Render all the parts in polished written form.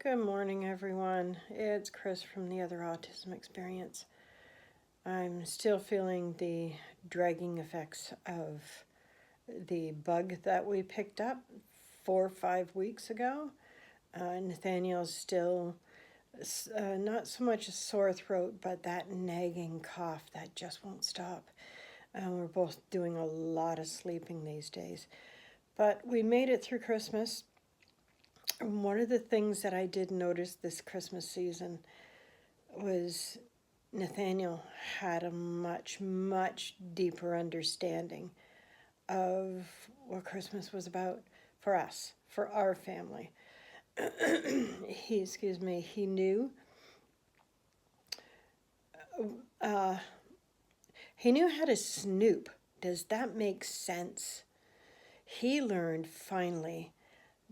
Good morning, everyone. It's Chris from the Other Autism Experience. I'm still feeling the dragging effects of the bug that we picked up 4 or 5 weeks ago. Nathaniel's still not so much a sore throat, but that nagging cough that just won't stop. We're both doing a lot of sleeping these days. But we made it through Christmas. One of the things that I did notice this Christmas season was Nathaniel had a much, much deeper understanding of what Christmas was about for us, for our family. He knew uh, he knew how to snoop. Does that make sense? He learned finally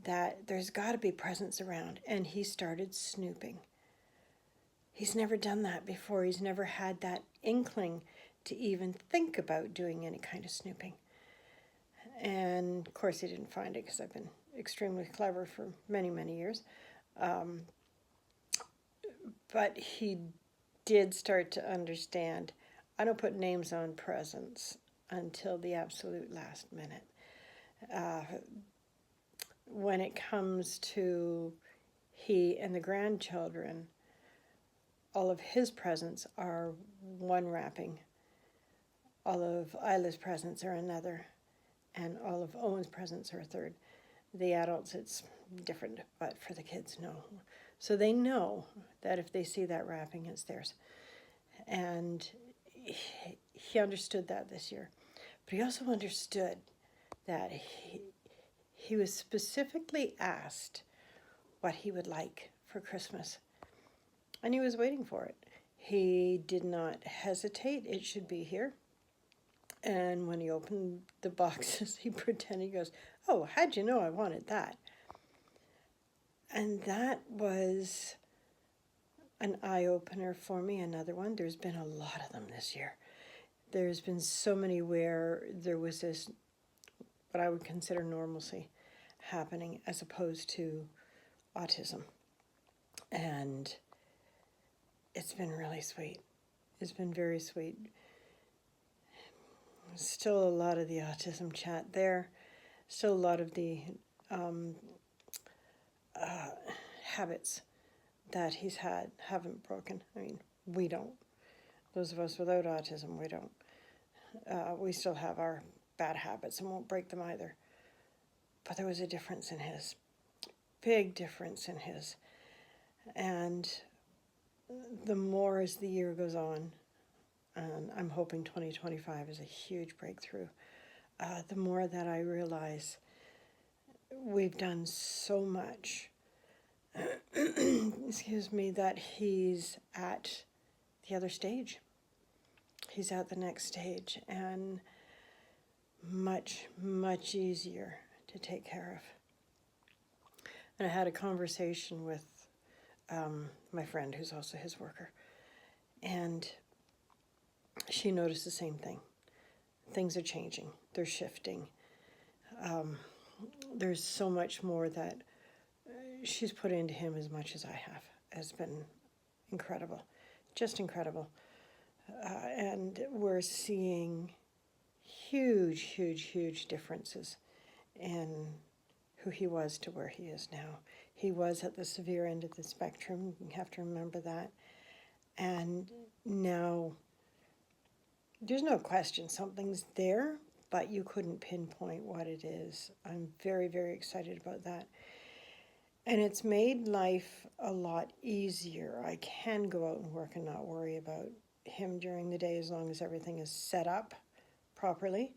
that there's got to be presents around, and he started snooping. He's never done that before. He's never had that inkling to even think about doing any kind of snooping. And of course, he didn't find it because I've been extremely clever for many, many years. But he did start to understand I don't put names on presents until the absolute last minute. When it comes to he and the grandchildren, all of his presents are one wrapping. All of Isla's presents are another. And all of Owen's presents are a third. The adults, it's different, but for the kids, no. So they know that if they see that wrapping, it's theirs. And he understood that this year. But he also understood that he was specifically asked what he would like for Christmas. And he was waiting for it. He did not hesitate. It should be here. And when he opened the boxes, he pretended, he goes, "Oh, how'd you know I wanted that?" And that was an eye-opener for me, another one. There's been a lot of them this year. There's been so many where there was this, what I would consider normalcy happening as opposed to autism. And it's been really sweet. It's been very sweet. Still a lot of the autism chat there. Still a lot of the habits that he's had haven't broken. I mean, we don't. Those of us without autism, we don't. We still have our bad habits and won't break them either. But there was a difference in his. Big difference in his. And the more as the year goes on, and I'm hoping 2025 is a huge breakthrough, the more that I realize we've done so much, that he's at the other stage. He's at the next stage, and much, much easier to take care of. And I had a conversation with my friend, who's also his worker, and she noticed the same thing. Things are changing. They're shifting. There's so much more that she's put into him as much as I have. Has been incredible. Just incredible. And we're seeing huge, huge, huge differences in who he was to where he is now. He was at the severe end of the spectrum. You have to remember that. And now there's no question something's there, but you couldn't pinpoint what it is. I'm very, very excited about that. And it's made life a lot easier. I can go out and work and not worry about him during the day as long as everything is set up properly.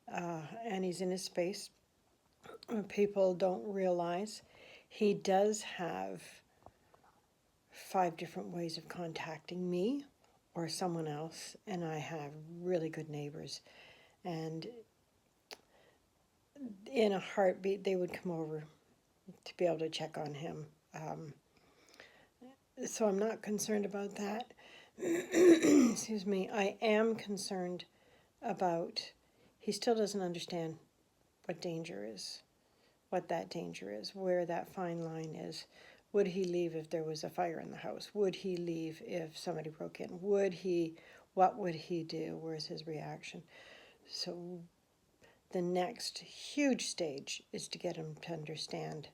And he's in his space. People don't realize he does have 5 different ways of contacting me or someone else, and I have really good neighbors. And in a heartbeat, they would come over to be able to check on him. So I'm not concerned about that. Excuse me. I am concerned about he still doesn't understand what danger is, what that danger is, where that fine line is, Would he leave if there was a fire in the house? Would he leave if somebody broke in? What would he do? Where's his reaction? So the next huge stage is to get him to understand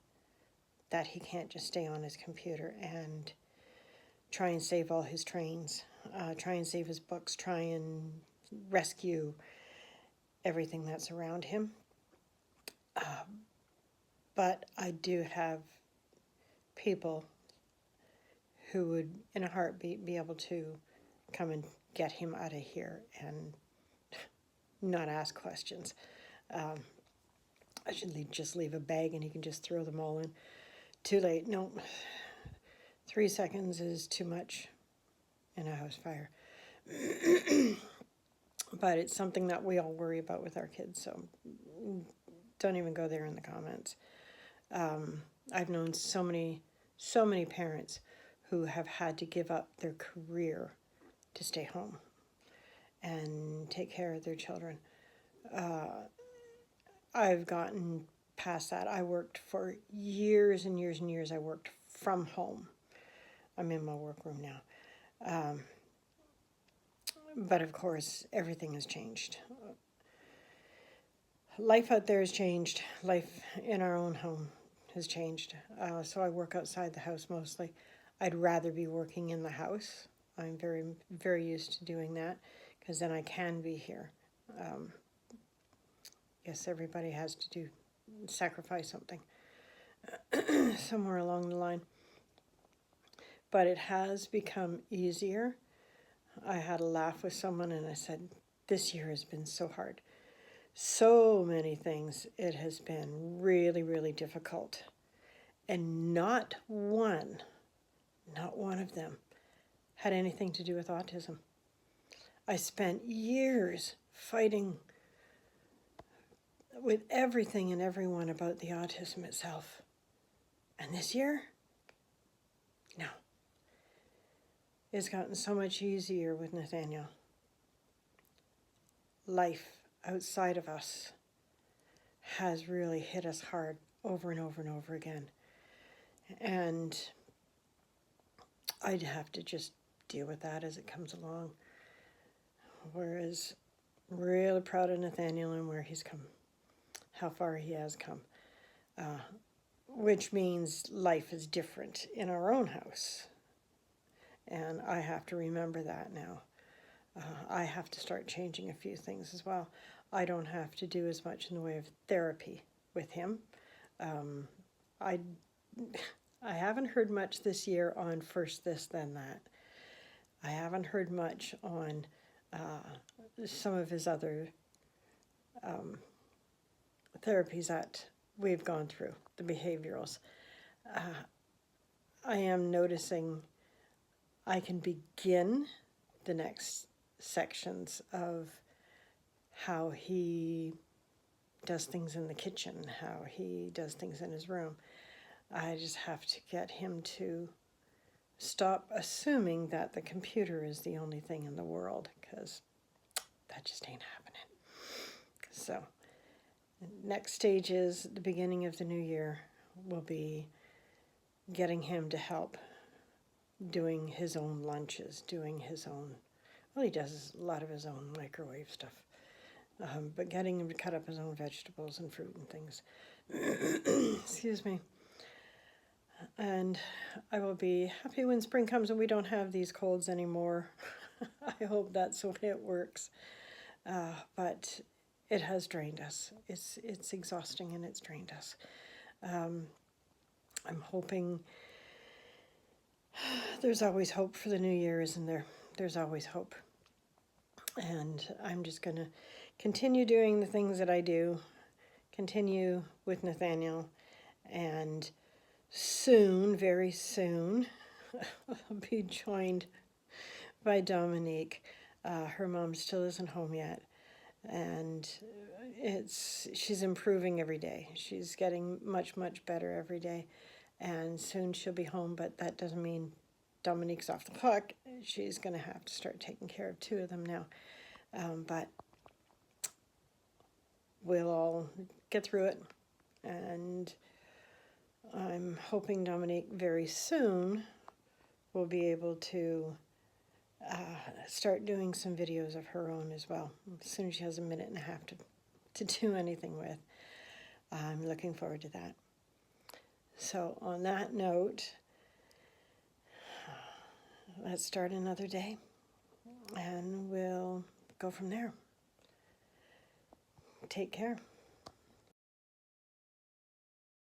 that he can't just stay on his computer and try and save all his trains, try and save his books, try and rescue everything that's around him. But I do have people who would, in a heartbeat, be able to come and get him out of here and not ask questions. I should just leave a bag and he can just throw them all in. Too late. No, 3 seconds is too much in a house fire. But it's something that we all worry about with our kids, so don't even go there in the comments. I've known so many parents who have had to give up their career to stay home and take care of their children. I've gotten past that. I worked for years and years and years. I worked from home. I'm in my workroom now. But of course, everything has changed. Life out there has changed. Life in our own home has changed. So I work outside the house mostly. I'd rather be working in the house. I'm very, very used to doing that because then I can be here. Yes, everybody has to sacrifice something somewhere along the line. But it has become easier. I had a laugh with someone and I said, this year has been so hard. So many things. It has been really, really difficult. And not one of them had anything to do with autism. I spent years fighting with everything and everyone about the autism itself. And this year, no. It's gotten so much easier with Nathaniel. Life outside of us has really hit us hard over and over and over again. And I'd have to just deal with that as it comes along. Whereas, really proud of Nathaniel and where he's come, how far he has come. Which means life is different in our own house. And I have to remember that now. I have to start changing a few things as well. I don't have to do as much in the way of therapy with him. I haven't heard much this year on first this, then that. I haven't heard much on some of his other therapies that we've gone through, the behaviorals. I am noticing I can begin the next sections of how he does things in the kitchen, how he does things in his room. I just have to get him to stop assuming that the computer is the only thing in the world, because that just ain't happening. So, next stage is the beginning of the new year will be getting him to help doing his own lunches, doing his own, well, he does a lot of his own microwave stuff, but getting him to cut up his own vegetables and fruit and things. Excuse me. And I will be happy when spring comes and we don't have these colds anymore. I hope that's the way it works. But it has drained us. It's exhausting and it's drained us. I'm hoping there's always hope for the new year, isn't there? There's always hope. And I'm just going to continue doing the things that I do, continue with Nathaniel, and soon, very soon, I'll be joined by Dominique. Her mom still isn't home yet, and she's improving every day. She's getting much, much better every day, and soon she'll be home, but that doesn't mean Dominique's off the clock. She's going to have to start taking care of 2 of them now, but we'll all get through it, and I'm hoping Dominique very soon will be able to start doing some videos of her own as well, as soon as she has a minute and a half to do anything with. I'm looking forward to that. So on that note, let's start another day, and we'll go from there. Take care.